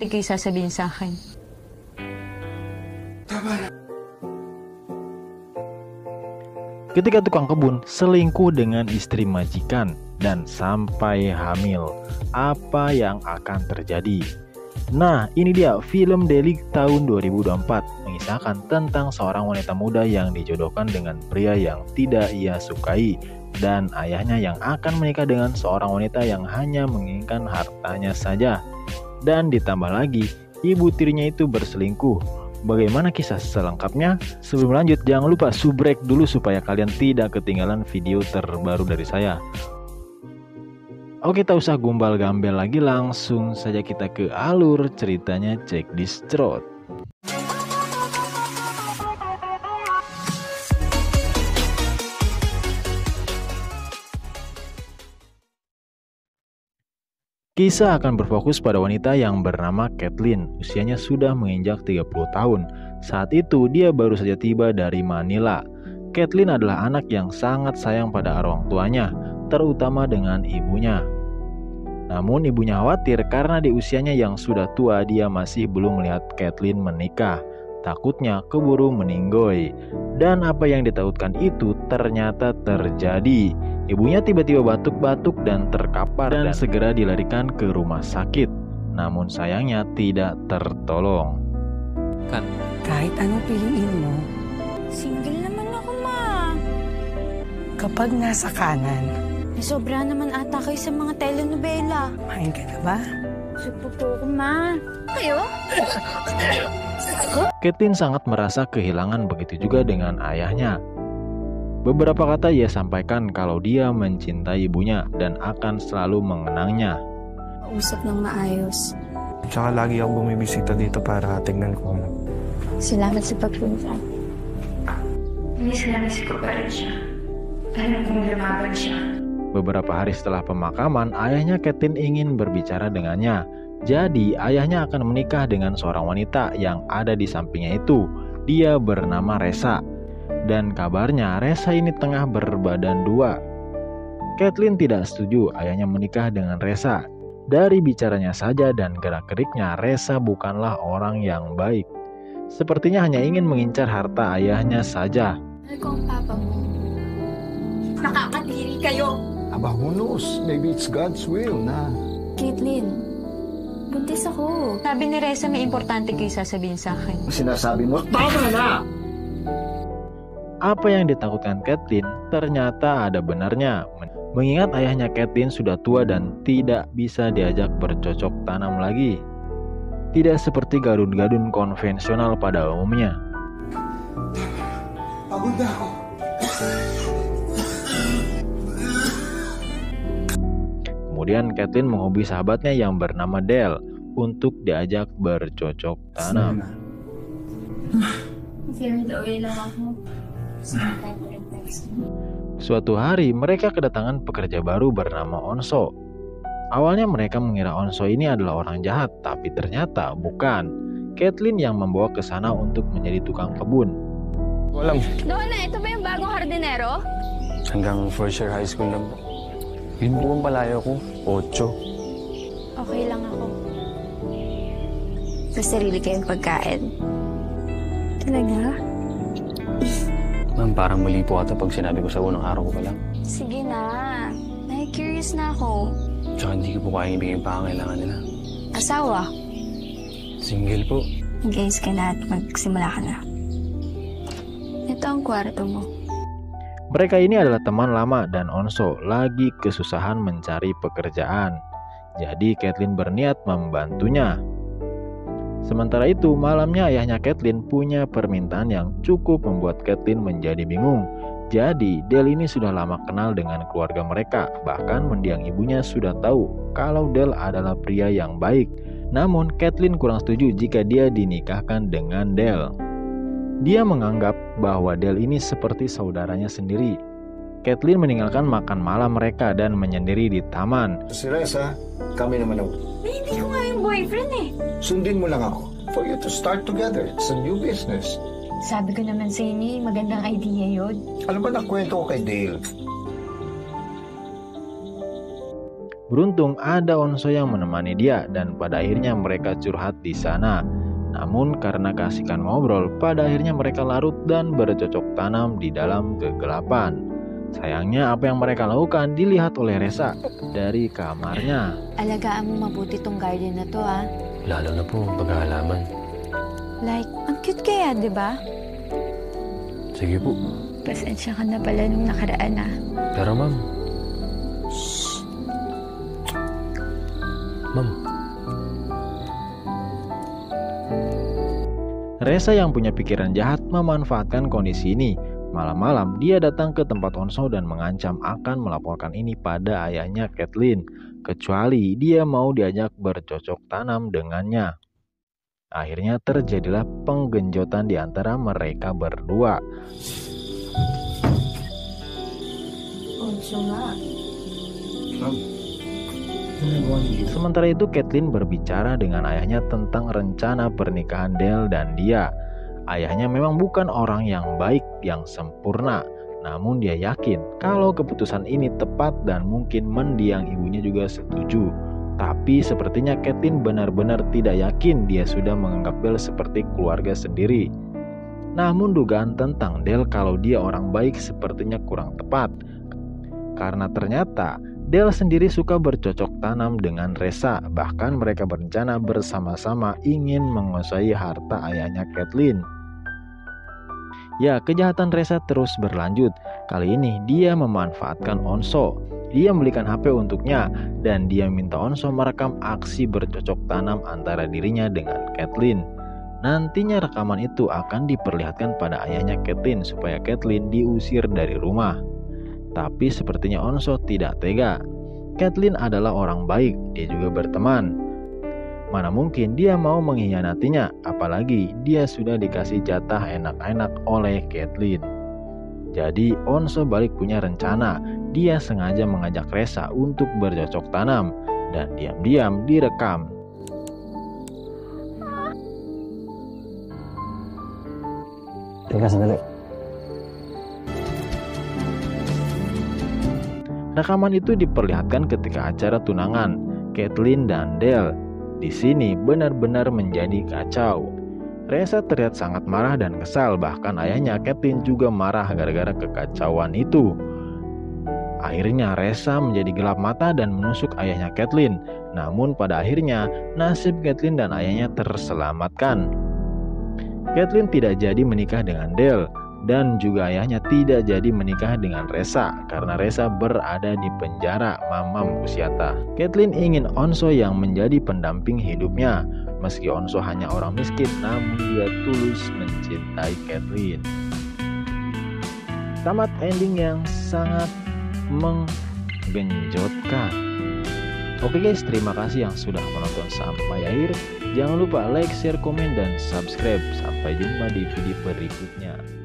kayo sasabihin sa akin. Ketika tukang kebun selingkuh dengan istri majikan dan sampai hamil, apa yang akan terjadi? Nah, ini dia film Deli tahun 2024 mengisahkan tentang seorang wanita muda yang dijodohkan dengan pria yang tidak ia sukai dan ayahnya yang akan menikah dengan seorang wanita yang hanya menginginkan hartanya saja. Dan ditambah lagi, ibu tirinya itu berselingkuh. Bagaimana kisah selengkapnya? Sebelum lanjut, jangan lupa subrek dulu supaya kalian tidak ketinggalan video terbaru dari saya. Oke, tak usah gombal-gambel lagi, langsung saja kita ke alur ceritanya. Check this throat. Kisah akan berfokus pada wanita yang bernama Kathleen. Usianya sudah menginjak 30 tahun. Saat itu dia baru saja tiba dari Manila. Kathleen adalah anak yang sangat sayang pada orang tuanya, terutama dengan ibunya. Namun ibunya khawatir karena di usianya yang sudah tua dia masih belum melihat Kathleen menikah. Takutnya keburu meninggoy. Dan apa yang ditakutkan itu ternyata terjadi. Ibunya tiba-tiba batuk-batuk dan terkapar dan segera dilarikan ke rumah sakit. Namun sayangnya tidak tertolong. Kahit anong piliin mo, Single naman ako, ma. kapag nasa kanan, Nasobra naman ata kayo sa mga telenovela. kumain ka na ba? Supo po ako, ma. Kayo? Kathleen sangat merasa kehilangan, begitu juga dengan ayahnya. Beberapa kata ia sampaikan kalau dia mencintai ibunya dan akan selalu mengenangnya. Usap ng maayos. Tsaka lagi ako bumibisita dito para tingnan ko. Salamat sa pagpunta. Miss ko pa rin siya. Alam kong lumaban siya. Beberapa hari setelah pemakaman, ayahnya Kathleen ingin berbicara dengannya. Jadi ayahnya akan menikah dengan seorang wanita yang ada di sampingnya itu. Dia bernama Resa. Dan kabarnya Resa ini tengah berbadan dua. Kathleen tidak setuju ayahnya menikah dengan Resa. Dari bicaranya saja dan gerak-geriknya, Resa bukanlah orang yang baik. Sepertinya hanya ingin mengincar harta ayahnya saja. Ano ko ang papa mo? Nakakadiri kayo. Aba, who knows? Maybe it's God's will na. Caitlyn, buntis ako. Sabi ni Reza may importante kayo sasabihin sa akin. Sinasabi mo, tama na! Apa yang ditakutkan Kathleen ternyata ada benarnya. Mengingat ayahnya Kathleen sudah tua dan tidak bisa diajak bercocok tanam lagi. Tidak seperti gadun-gadun konvensional pada umumnya. Pagod na ako. Kemudian Kathleen menghubungi sahabatnya yang bernama Del untuk diajak bercocok tanam. Suatu hari mereka kedatangan pekerja baru bernama Onso. Awalnya mereka mengira Onso ini adalah orang jahat, tapi ternyata bukan. Kathleen yang membawa ke sana untuk menjadi tukang kebun. Walang. Donna, ito ba yung bagong hardinero? Hanggang first year high school lang po. Yun po ang palayo ko. 8. Okay lang ako. Sa sarili kayong pagkain. Talaga? Ma'am, parang mali po ata pag sinabi ko sa unang araw ko pa lang. Sige na. Curious na ako. Tsaka hindi ko po kayang ibigay yung pangangailangan nila. Asawa? Single po. Mag-ayos ka na at magsimula ka na. Ito ang kwarto mo. Mereka ini adalah teman lama dan Onso lagi kesusahan mencari pekerjaan. Jadi Kathleen berniat membantunya. Sementara itu malamnya ayahnya Kathleen punya permintaan yang cukup membuat Kathleen menjadi bingung. Jadi Del ini sudah lama kenal dengan keluarga mereka. Bahkan mendiang ibunya sudah tahu kalau Del adalah pria yang baik. Namun Kathleen kurang setuju jika dia dinikahkan dengan Del. Dia menganggap bahwa Del ini seperti saudaranya sendiri. Kathleen meninggalkan makan malam mereka dan menyendiri di taman. Si Reza, kami naman ako. Hindi ko nga yung boyfriend eh. Sundin mo lang ako. For you to start together. It's a new business. Sabi ko naman sa inyo, magandang idea yun. Ano ba nakwento ko kay Dale? Beruntung ada Onso yang menemani dia dan pada akhirnya mereka curhat di sana. Namun karena keasikan ngobrol, pada akhirnya mereka larut dan bercocok tanam di dalam kegelapan. Sayangnya apa yang mereka lakukan dilihat oleh Resa dari kamarnya. Alagaan mo mabuti tong garden na to, ah. Lalo na po ang paghahalaman. Like, ang cute kaya, di ba? Sige po. Pasensya ka na pala nung nakaraan, ah. Pero ma'am. Ma'am. Resa yang punya pikiran jahat memanfaatkan kondisi ini. Malam-malam dia datang ke tempat Onso dan mengancam akan melaporkan ini pada ayahnya Kathleen, kecuali dia mau diajak bercocok tanam dengannya. Akhirnya terjadilah penggenjotan di antara mereka berdua. Onso nga. Sementara itu Kathleen berbicara dengan ayahnya tentang rencana pernikahan Dale dan dia. Ayahnya memang bukan orang yang baik, yang sempurna. Namun dia yakin kalau keputusan ini tepat dan mungkin mendiang ibunya juga setuju. Tapi sepertinya Kathleen benar-benar tidak yakin dia sudah menganggap Dale seperti keluarga sendiri. Namun dugaan tentang Dale kalau dia orang baik sepertinya kurang tepat. Karena ternyata Dale sendiri suka bercocok tanam dengan Resa. Bahkan mereka berencana bersama-sama ingin menguasai harta ayahnya Kathleen. Ya, kejahatan Resa terus berlanjut. Kali ini dia memanfaatkan Onso. Dia membelikan HP untuknya dan dia minta Onso merekam aksi bercocok tanam antara dirinya dengan Kathleen. Nantinya rekaman itu akan diperlihatkan pada ayahnya Kathleen supaya Kathleen diusir dari rumah. Tapi sepertinya Onso tidak tega. Kathleen adalah orang baik, dia juga berteman. Mana mungkin dia mau mengkhianatinya, apalagi dia sudah dikasih jatah enak-enak oleh Kathleen. Jadi Onso balik punya rencana. Dia sengaja mengajak Resa untuk bercocok tanam dan diam-diam direkam. Teka sandali. Rekaman itu diperlihatkan ketika acara tunangan Kathleen dan Dale. Di sini benar-benar menjadi kacau. Resa terlihat sangat marah dan kesal, bahkan ayahnya Kathleen juga marah gara-gara kekacauan itu. Akhirnya Resa menjadi gelap mata dan menusuk ayahnya Kathleen. Namun pada akhirnya nasib Kathleen dan ayahnya terselamatkan. Kathleen tidak jadi menikah dengan Dale. Dan juga ayahnya tidak jadi menikah dengan Resa karena Resa berada di penjara Mamam Kusyata. Kathleen ingin Onso yang menjadi pendamping hidupnya. Meski Onso hanya orang miskin, namun dia tulus mencintai Kathleen. Tamat ending yang sangat menggenjotkan. Oke guys, terima kasih yang sudah menonton sampai akhir. Jangan lupa like, share, komen, dan subscribe. Sampai jumpa di video berikutnya.